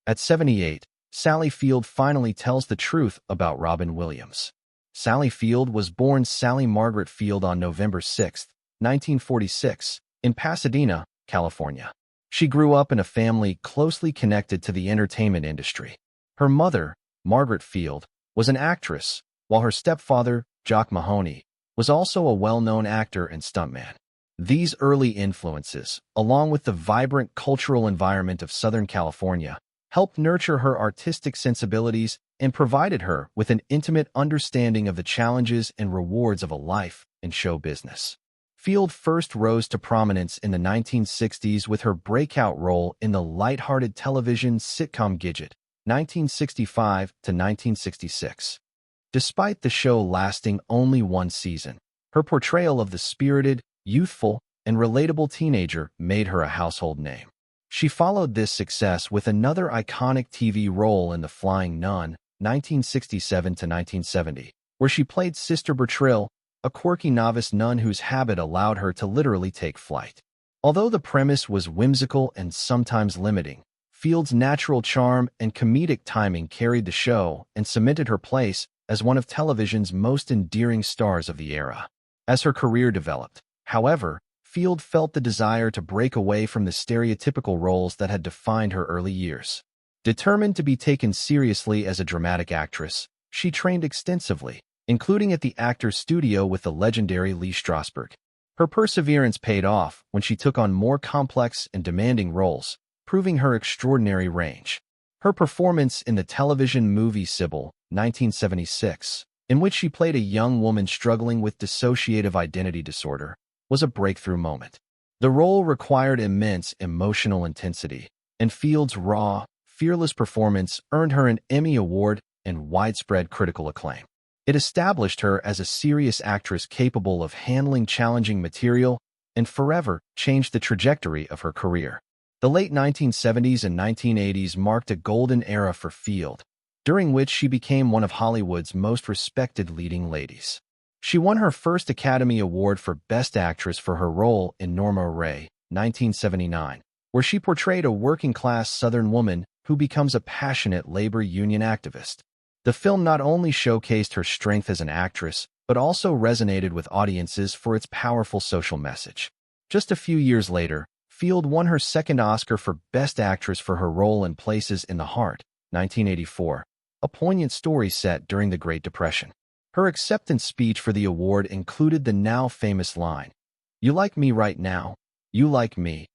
At 78, Sally Field finally tells the truth about Robin Williams. Sally Field was born Sally Margaret Field on November 6, 1946, in Pasadena, California. She grew up in a family closely connected to the entertainment industry. Her mother, Margaret Field, was an actress, while her stepfather, Jock Mahoney, was also a well-known actor and stuntman. These early influences, along with the vibrant cultural environment of Southern California, helped nurture her artistic sensibilities and provided her with an intimate understanding of the challenges and rewards of a life in show business. Field first rose to prominence in the 1960s with her breakout role in the lighthearted television sitcom Gidget, 1965 to 1966. Despite the show lasting only one season, her portrayal of the spirited, youthful, and relatable teenager made her a household name. She followed this success with another iconic TV role in The Flying Nun, 1967 to 1970, where she played Sister Bertrille, a quirky novice nun whose habit allowed her to literally take flight. Although the premise was whimsical and sometimes limiting, Field's natural charm and comedic timing carried the show and cemented her place as one of television's most endearing stars of the era. As her career developed, however, Field felt the desire to break away from the stereotypical roles that had defined her early years. Determined to be taken seriously as a dramatic actress, she trained extensively, including at the Actors Studio with the legendary Lee Strasberg. Her perseverance paid off when she took on more complex and demanding roles, proving her extraordinary range. Her performance in the television movie Sybil, 1976, in which she played a young woman struggling with dissociative identity disorder, was a breakthrough moment. The role required immense emotional intensity, and Field's raw, fearless performance earned her an Emmy Award and widespread critical acclaim. It established her as a serious actress capable of handling challenging material and forever changed the trajectory of her career. The late 1970s and 1980s marked a golden era for Field, during which she became one of Hollywood's most respected leading ladies. She won her first Academy Award for Best Actress for her role in Norma Rae, 1979, where she portrayed a working-class Southern woman who becomes a passionate labor union activist. The film not only showcased her strength as an actress, but also resonated with audiences for its powerful social message. Just a few years later, Field won her second Oscar for Best Actress for her role in Places in the Heart, 1984, a poignant story set during the Great Depression. Her acceptance speech for the award included the now-famous line, "You like me right now, you like me,"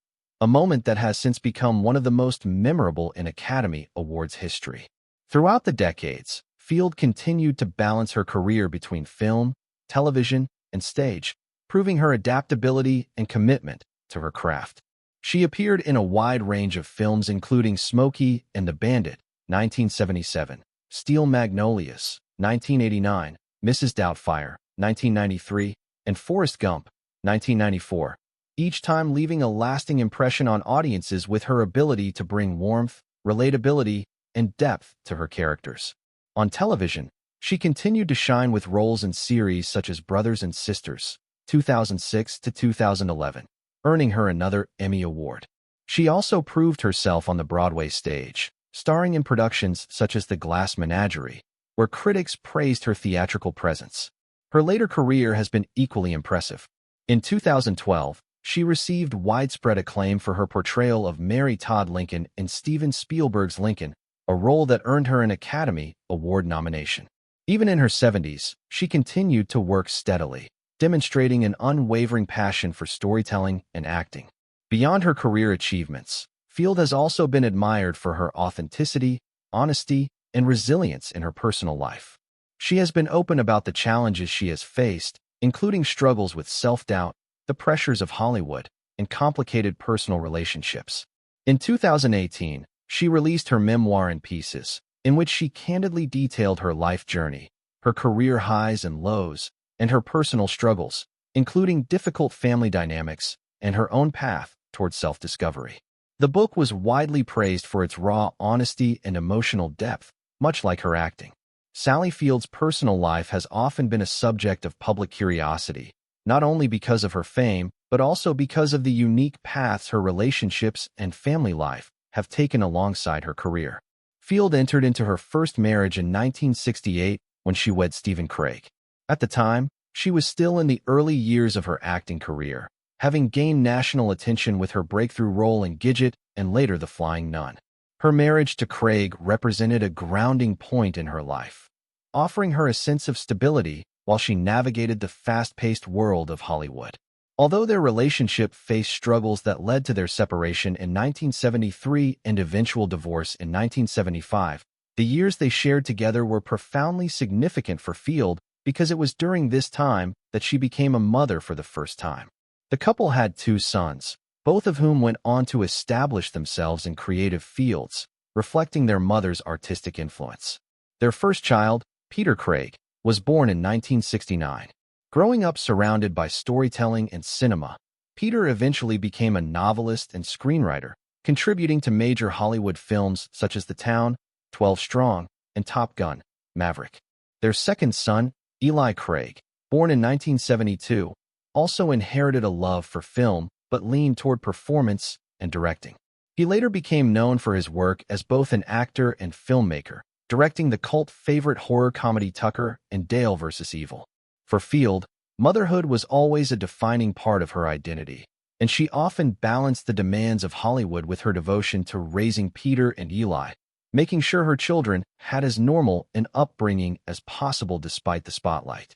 a moment that has since become one of the most memorable in Academy Awards history. Throughout the decades, Field continued to balance her career between film, television, and stage, proving her adaptability and commitment to her craft. She appeared in a wide range of films including Smokey and the Bandit, 1977, Steel Magnolias, 1989, Mrs. Doubtfire, 1993, and Forrest Gump, 1994, each time leaving a lasting impression on audiences with her ability to bring warmth, relatability, and depth to her characters. On television, she continued to shine with roles in series such as Brothers and Sisters, 2006 to 2011, earning her another Emmy Award. She also proved herself on the Broadway stage, starring in productions such as The Glass Menagerie, where critics praised her theatrical presence. Her later career has been equally impressive. In 2012, she received widespread acclaim for her portrayal of Mary Todd Lincoln in Steven Spielberg's Lincoln, a role that earned her an Academy Award nomination. Even in her 70s, she continued to work steadily, demonstrating an unwavering passion for storytelling and acting. Beyond her career achievements, Field has also been admired for her authenticity, honesty, and resilience in her personal life. She has been open about the challenges she has faced, including struggles with self-doubt, the pressures of Hollywood, and complicated personal relationships. In 2018, she released her memoir In Pieces, in which she candidly detailed her life journey, her career highs and lows, and her personal struggles, including difficult family dynamics and her own path toward self-discovery. The book was widely praised for its raw honesty and emotional depth, much like her acting. Sally Field's personal life has often been a subject of public curiosity, not only because of her fame, but also because of the unique paths her relationships and family life have taken alongside her career. Field entered into her first marriage in 1968 when she wed Stephen Craig. At the time, she was still in the early years of her acting career, having gained national attention with her breakthrough role in Gidget and later The Flying Nun. Her marriage to Craig represented a grounding point in her life, offering her a sense of stability while she navigated the fast-paced world of Hollywood. Although their relationship faced struggles that led to their separation in 1973 and eventual divorce in 1975, the years they shared together were profoundly significant for Field because it was during this time that she became a mother for the first time. The couple had 2 sons, both of whom went on to establish themselves in creative fields, reflecting their mother's artistic influence. Their first child, Peter Craig, was born in 1969. Growing up surrounded by storytelling and cinema, Peter eventually became a novelist and screenwriter, contributing to major Hollywood films such as The Town, 12 Strong, and Top Gun: Maverick. Their second son, Eli Craig, born in 1972, also inherited a love for film but leaned toward performance and directing. He later became known for his work as both an actor and filmmaker, directing the cult favorite horror comedy Tucker and Dale vs. Evil. For Field, motherhood was always a defining part of her identity, and she often balanced the demands of Hollywood with her devotion to raising Peter and Eli, making sure her children had as normal an upbringing as possible despite the spotlight.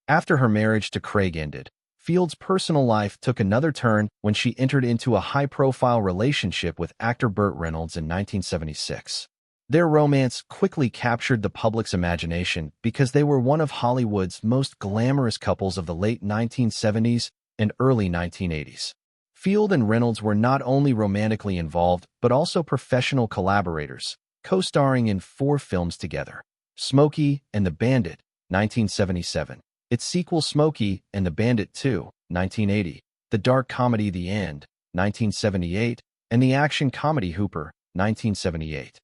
After her marriage to Craig ended, Field's personal life took another turn when she entered into a high-profile relationship with actor Burt Reynolds in 1976. Their romance quickly captured the public's imagination because they were one of Hollywood's most glamorous couples of the late 1970s and early 1980s. Field and Reynolds were not only romantically involved but also professional collaborators, co-starring in 4 films together: Smokey and the Bandit, 1977, its sequel Smokey and the Bandit 2, 1980, the dark comedy The End, 1978, and the action comedy Hooper, 1978.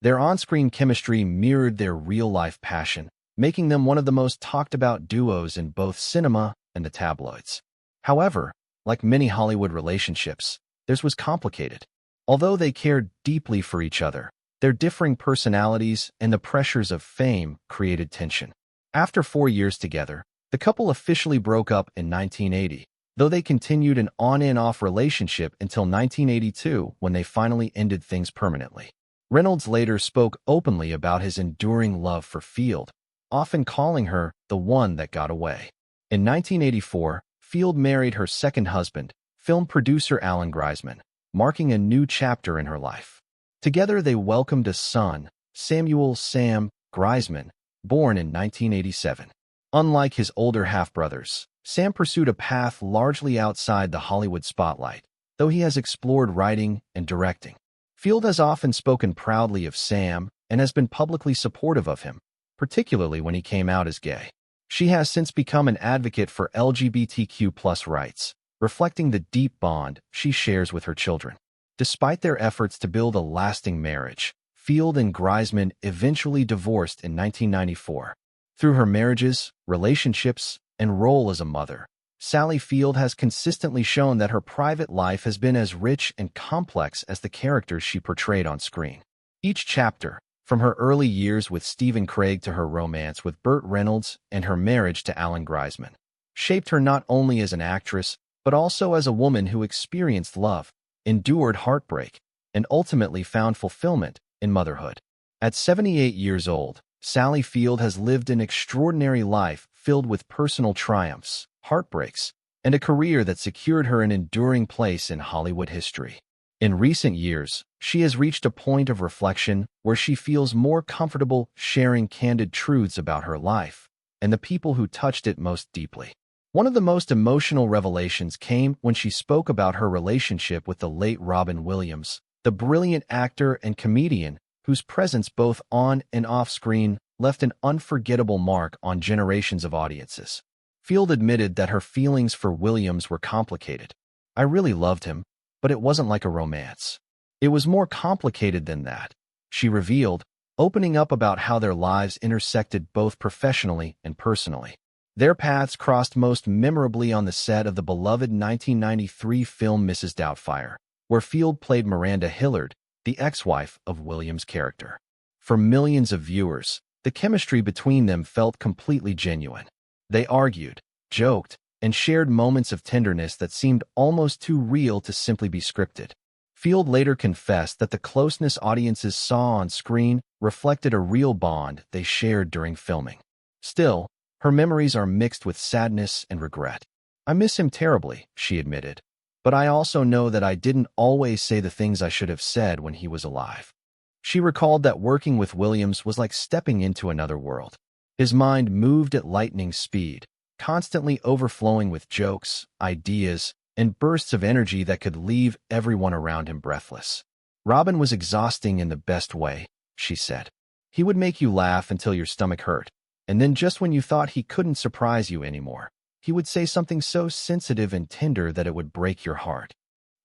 Their on-screen chemistry mirrored their real-life passion, making them one of the most talked-about duos in both cinema and the tabloids. However, like many Hollywood relationships, theirs was complicated. Although they cared deeply for each other, their differing personalities and the pressures of fame created tension. After 4 years together, the couple officially broke up in 1980, though they continued an on-and-off relationship until 1982 when they finally ended things permanently. Reynolds later spoke openly about his enduring love for Field, often calling her the one that got away. In 1984, Field married her second husband, film producer Alan Greisman, marking a new chapter in her life. Together they welcomed a son, Samuel "Sam" Greisman, born in 1987. Unlike his older half-brothers, Sam pursued a path largely outside the Hollywood spotlight, though he has explored writing and directing. Field has often spoken proudly of Sam and has been publicly supportive of him, particularly when he came out as gay. She has since become an advocate for LGBTQ+ rights, reflecting the deep bond she shares with her children. Despite their efforts to build a lasting marriage, Field and Greisman eventually divorced in 1994. Through her marriages, relationships, and role as a mother, Sally Field has consistently shown that her private life has been as rich and complex as the characters she portrayed on screen. Each chapter, from her early years with Stephen Craig to her romance with Burt Reynolds and her marriage to Alan Greisman, shaped her not only as an actress, but also as a woman who experienced love, endured heartbreak, and ultimately found fulfillment in motherhood. At 78 years old, Sally Field has lived an extraordinary life filled with personal triumphs, heartbreaks, and a career that secured her an enduring place in Hollywood history. In recent years, she has reached a point of reflection where she feels more comfortable sharing candid truths about her life and the people who touched it most deeply. One of the most emotional revelations came when she spoke about her relationship with the late Robin Williams, the brilliant actor and comedian whose presence both on and off screen left an unforgettable mark on generations of audiences. Field admitted that her feelings for Williams were complicated. "I really loved him, but it wasn't like a romance. It was more complicated than that," she revealed, opening up about how their lives intersected both professionally and personally. Their paths crossed most memorably on the set of the beloved 1993 film Mrs. Doubtfire, where Field played Miranda Hillard, the ex-wife of Williams' character. For millions of viewers, the chemistry between them felt completely genuine. They argued, joked, and shared moments of tenderness that seemed almost too real to simply be scripted. Field later confessed that the closeness audiences saw on screen reflected a real bond they shared during filming. Still, her memories are mixed with sadness and regret. "I miss him terribly," she admitted, "but I also know that I didn't always say the things I should have said when he was alive." She recalled that working with Williams was like stepping into another world. His mind moved at lightning speed, constantly overflowing with jokes, ideas, and bursts of energy that could leave everyone around him breathless. "Robin was exhausting in the best way," she said. "He would make you laugh until your stomach hurt, and then just when you thought he couldn't surprise you anymore, he would say something so sensitive and tender that it would break your heart."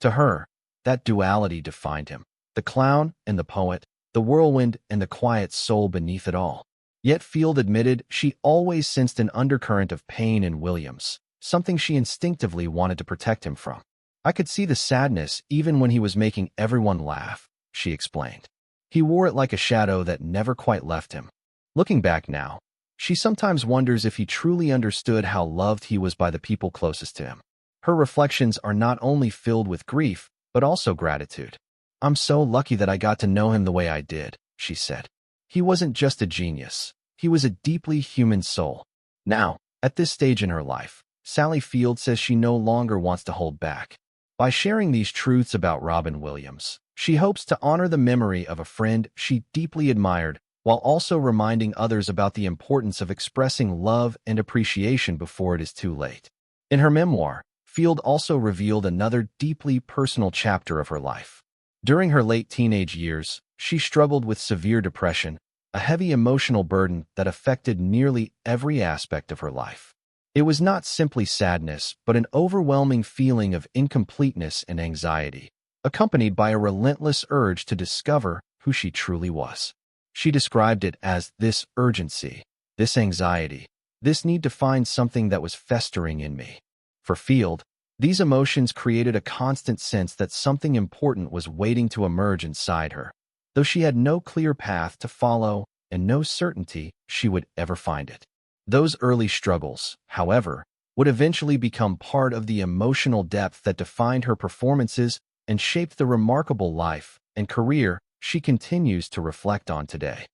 To her, that duality defined him: the clown and the poet, the whirlwind and the quiet soul beneath it all. Yet Field admitted she always sensed an undercurrent of pain in Williams, something she instinctively wanted to protect him from. "I could see the sadness even when he was making everyone laugh," she explained. "He wore it like a shadow that never quite left him." Looking back now, she sometimes wonders if he truly understood how loved he was by the people closest to him. Her reflections are not only filled with grief, but also gratitude. "I'm so lucky that I got to know him the way I did," she said. "He wasn't just a genius. He was a deeply human soul." Now, at this stage in her life, Sally Field says she no longer wants to hold back. By sharing these truths about Robin Williams, she hopes to honor the memory of a friend she deeply admired, while also reminding others about the importance of expressing love and appreciation before it is too late. In her memoir, Field also revealed another deeply personal chapter of her life. During her late teenage years, she struggled with severe depression, a heavy emotional burden that affected nearly every aspect of her life. It was not simply sadness, but an overwhelming feeling of incompleteness and anxiety, accompanied by a relentless urge to discover who she truly was. She described it as this urgency, this anxiety, this need to find something that was festering in me. For Field, these emotions created a constant sense that something important was waiting to emerge inside her, though she had no clear path to follow and no certainty she would ever find it. Those early struggles, however, would eventually become part of the emotional depth that defined her performances and shaped the remarkable life and career she continues to reflect on today.